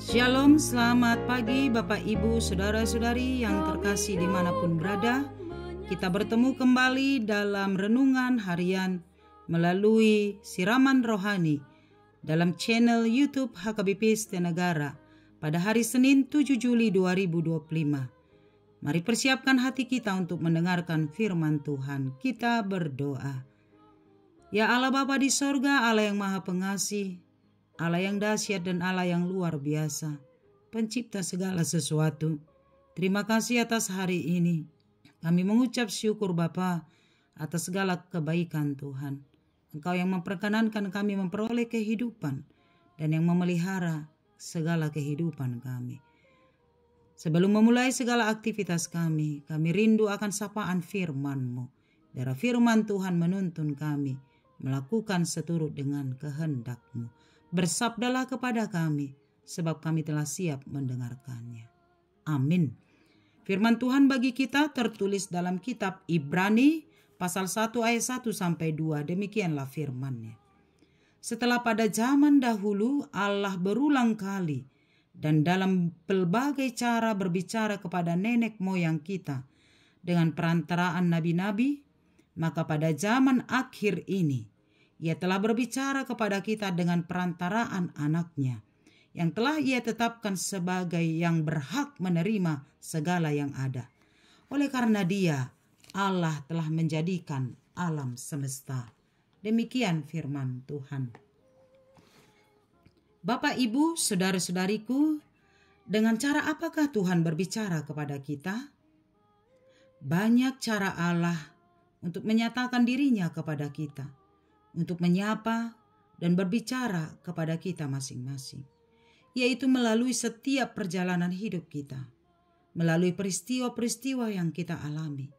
Shalom, selamat pagi Bapak Ibu Saudara-saudari yang terkasih dimanapun berada. Kita bertemu kembali dalam renungan harian melalui siraman rohani dalam channel YouTube HKBP Setenagara pada hari Senin 7 Juli 2025. Mari persiapkan hati kita untuk mendengarkan firman Tuhan. Kita berdoa. Ya Allah Bapa di sorga, Allah yang maha pengasih, Allah yang dahsyat dan Allah yang luar biasa, pencipta segala sesuatu. Terima kasih atas hari ini. Kami mengucap syukur Bapa atas segala kebaikan Tuhan. Engkau yang memperkenankan kami memperoleh kehidupan dan yang memelihara segala kehidupan kami. Sebelum memulai segala aktivitas kami rindu akan sapaan firman-Mu. Darah firman Tuhan menuntun kami melakukan seturut dengan kehendak-Mu. Bersabdalah kepada kami, sebab kami telah siap mendengarkannya. Amin. Firman Tuhan bagi kita tertulis dalam kitab Ibrani pasal 1 ayat 1 sampai 2. Demikianlah firman-Nya. Setelah pada zaman dahulu Allah berulang kali dan dalam pelbagai cara berbicara kepada nenek moyang kita dengan perantaraan nabi-nabi, maka pada zaman akhir ini Ia telah berbicara kepada kita dengan perantaraan anaknya, yang telah Ia tetapkan sebagai yang berhak menerima segala yang ada. Oleh karena Dia, Allah telah menjadikan alam semesta. Demikian firman Tuhan. Bapak, Ibu, saudara-saudariku, dengan cara apakah Tuhan berbicara kepada kita? Banyak cara Allah untuk menyatakan dirinya kepada kita, untuk menyapa dan berbicara kepada kita masing-masing, yaitu melalui setiap perjalanan hidup kita, melalui peristiwa-peristiwa yang kita alami,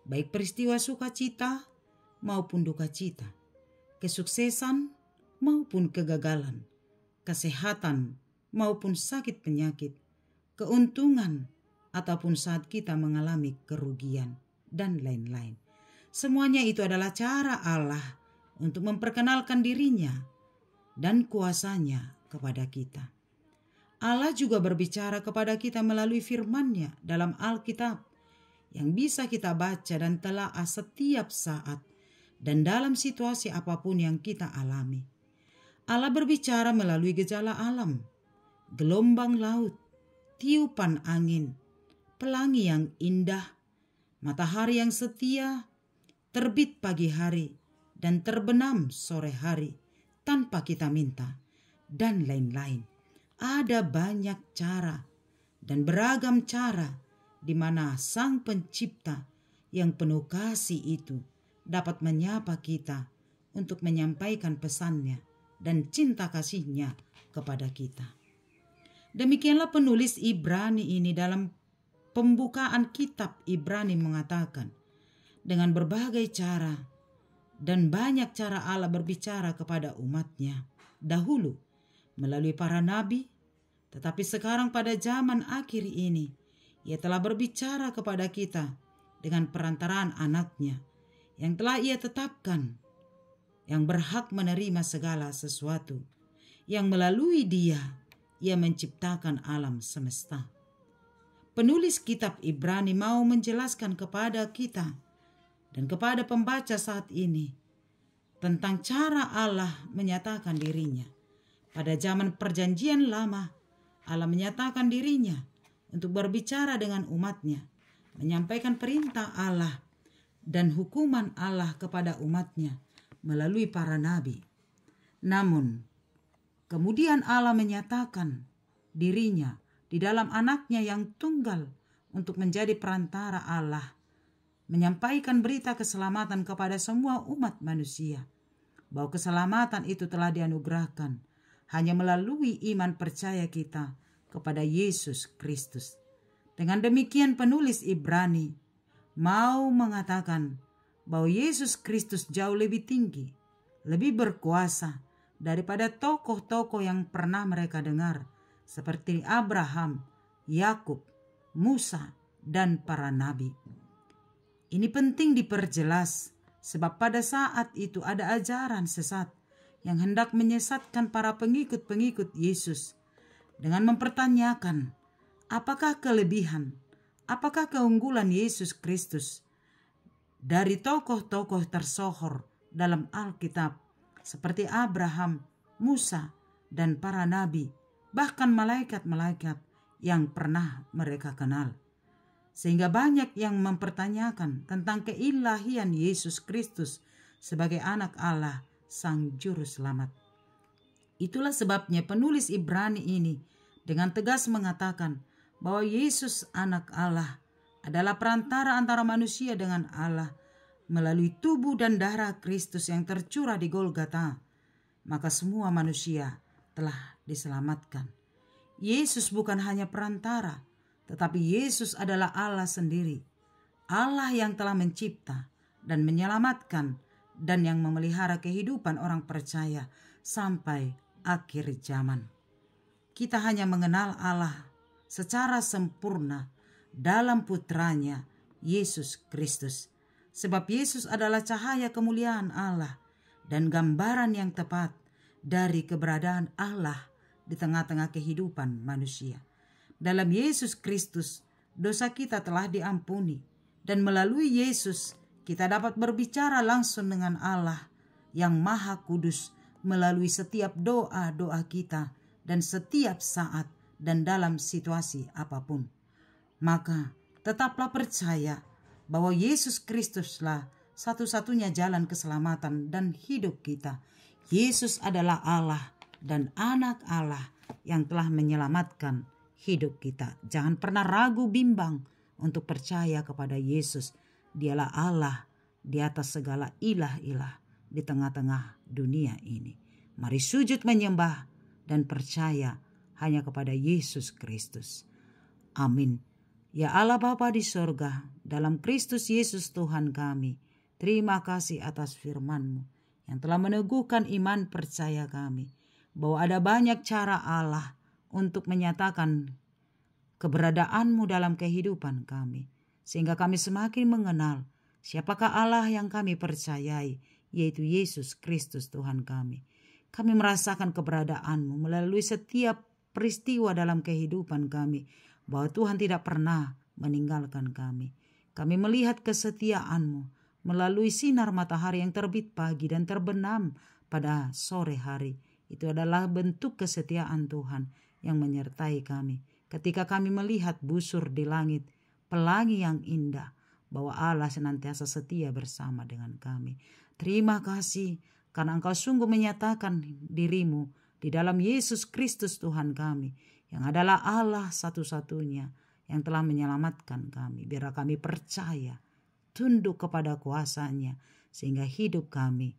baik peristiwa sukacita maupun duka cita, kesuksesan maupun kegagalan, kesehatan maupun sakit penyakit, keuntungan ataupun saat kita mengalami kerugian, dan lain-lain. Semuanya itu adalah cara Allah untuk memperkenalkan dirinya dan kuasanya kepada kita. Allah juga berbicara kepada kita melalui firman-Nya dalam Alkitab yang bisa kita baca dan telaah setiap saat dan dalam situasi apapun yang kita alami. Allah berbicara melalui gejala alam, gelombang laut, tiupan angin, pelangi yang indah, matahari yang setia, terbit pagi hari, dan terbenam sore hari tanpa kita minta, dan lain-lain. Ada banyak cara dan beragam cara di mana Sang Pencipta yang penuh kasih itu dapat menyapa kita untuk menyampaikan pesannya dan cinta kasihnya kepada kita. Demikianlah penulis Ibrani ini dalam pembukaan kitab Ibrani mengatakan, dengan berbagai cara dan banyak cara Allah berbicara kepada umatnya dahulu melalui para nabi, tetapi sekarang pada zaman akhir ini Ia telah berbicara kepada kita dengan perantaraan anaknya yang telah Ia tetapkan, yang berhak menerima segala sesuatu, yang melalui Dia Ia menciptakan alam semesta. Penulis kitab Ibrani mau menjelaskan kepada kita dan kepada pembaca saat ini tentang cara Allah menyatakan dirinya. Pada zaman perjanjian lama, Allah menyatakan dirinya untuk berbicara dengan umatnya, menyampaikan perintah Allah dan hukuman Allah kepada umatnya melalui para nabi. Namun, kemudian Allah menyatakan dirinya di dalam anaknya yang tunggal untuk menjadi perantara Allah, menyampaikan berita keselamatan kepada semua umat manusia, bahwa keselamatan itu telah dianugerahkan hanya melalui iman percaya kita kepada Yesus Kristus. Dengan demikian penulis Ibrani mau mengatakan bahwa Yesus Kristus jauh lebih tinggi, lebih berkuasa daripada tokoh-tokoh yang pernah mereka dengar, seperti Abraham, Yakub, Musa, dan para nabi. Ini penting diperjelas, sebab pada saat itu ada ajaran sesat yang hendak menyesatkan para pengikut-pengikut Yesus dengan mempertanyakan apakah kelebihan, apakah keunggulan Yesus Kristus dari tokoh-tokoh tersohor dalam Alkitab seperti Abraham, Musa, dan para nabi, bahkan malaikat-malaikat yang pernah mereka kenal. Sehingga banyak yang mempertanyakan tentang keilahian Yesus Kristus sebagai anak Allah, Sang Juru Selamat. Itulah sebabnya penulis Ibrani ini dengan tegas mengatakan bahwa Yesus anak Allah adalah perantara antara manusia dengan Allah melalui tubuh dan darah Kristus yang tercurah di Golgota. Maka semua manusia telah diselamatkan. Yesus bukan hanya perantara, tetapi Yesus adalah Allah sendiri. Allah yang telah mencipta dan menyelamatkan dan yang memelihara kehidupan orang percaya sampai akhir zaman. Kita hanya mengenal Allah secara sempurna dalam putranya Yesus Kristus. Sebab Yesus adalah cahaya kemuliaan Allah dan gambaran yang tepat dari keberadaan Allah di tengah-tengah kehidupan manusia. Dalam Yesus Kristus, dosa kita telah diampuni, dan melalui Yesus kita dapat berbicara langsung dengan Allah yang Maha Kudus melalui setiap doa-doa kita dan setiap saat dan dalam situasi apapun. Maka tetaplah percaya bahwa Yesus Kristuslah satu-satunya jalan keselamatan dan hidup kita. Yesus adalah Allah dan anak Allah yang telah menyelamatkan hidup kita. Jangan pernah ragu bimbang untuk percaya kepada Yesus. Dialah Allah di atas segala ilah-ilah di tengah-tengah dunia ini. Mari sujud menyembah dan percaya hanya kepada Yesus Kristus. Amin. Ya Allah Bapa di sorga, dalam Kristus Yesus Tuhan kami, terima kasih atas firman-Mu yang telah meneguhkan iman percaya kami bahwa ada banyak cara Allah untuk menyatakan keberadaan-Mu dalam kehidupan kami, sehingga kami semakin mengenal siapakah Allah yang kami percayai, yaitu Yesus Kristus Tuhan kami. Kami merasakan keberadaan-Mu melalui setiap peristiwa dalam kehidupan kami, bahwa Tuhan tidak pernah meninggalkan kami. Kami melihat kesetiaan-Mu melalui sinar matahari yang terbit pagi dan terbenam pada sore hari. Itu adalah bentuk kesetiaan Tuhan yang menyertai kami. Ketika kami melihat busur di langit, pelangi yang indah, bahwa Allah senantiasa setia bersama dengan kami. Terima kasih karena Engkau sungguh menyatakan diri-Mu di dalam Yesus Kristus Tuhan kami, yang adalah Allah satu-satunya yang telah menyelamatkan kami. Biar kami percaya, tunduk kepada kuasa-Nya, sehingga hidup kami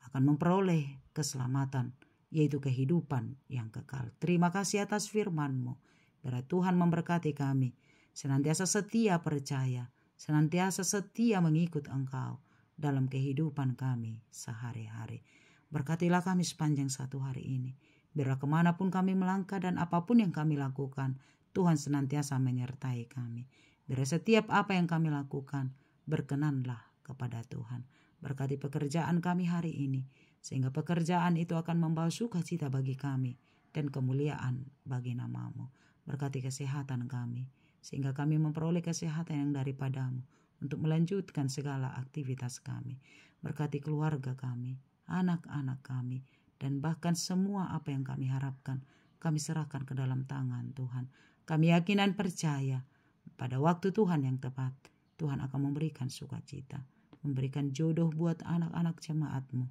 akan memperoleh keselamatan, yaitu kehidupan yang kekal. Terima kasih atas firman-Mu. Biar Tuhan memberkati kami, senantiasa setia percaya, senantiasa setia mengikut Engkau dalam kehidupan kami sehari-hari. Berkatilah kami sepanjang satu hari ini. Biar kemanapun kami melangkah dan apapun yang kami lakukan, Tuhan senantiasa menyertai kami. Biar setiap apa yang kami lakukan, berkenanlah kepada Tuhan. Berkati pekerjaan kami hari ini, sehingga pekerjaan itu akan membawa sukacita bagi kami dan kemuliaan bagi nama-Mu. Berkati kesehatan kami, sehingga kami memperoleh kesehatan yang daripada-Mu untuk melanjutkan segala aktivitas kami. Berkati keluarga kami, anak-anak kami, dan bahkan semua apa yang kami harapkan, kami serahkan ke dalam tangan Tuhan. Kami yakin dan percaya pada waktu Tuhan yang tepat, Tuhan akan memberikan sukacita, memberikan jodoh buat anak-anak jemaat-Mu,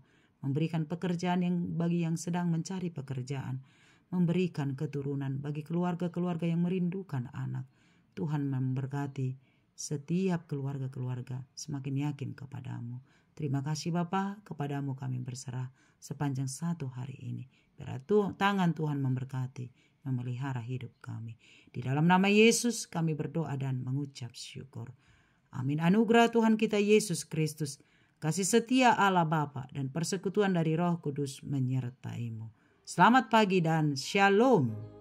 memberikan pekerjaan yang bagi yang sedang mencari pekerjaan, memberikan keturunan bagi keluarga-keluarga yang merindukan anak. Tuhan memberkati setiap keluarga-keluarga semakin yakin kepada-Mu. Terima kasih Bapa, kepada-Mu kami berserah sepanjang satu hari ini. Biar tangan Tuhan memberkati, memelihara hidup kami. Di dalam nama Yesus kami berdoa dan mengucap syukur. Amin. Anugerah Tuhan kita Yesus Kristus, kasih setia Allah Bapa dan persekutuan dari Roh Kudus menyertai-Mu. Selamat pagi dan shalom.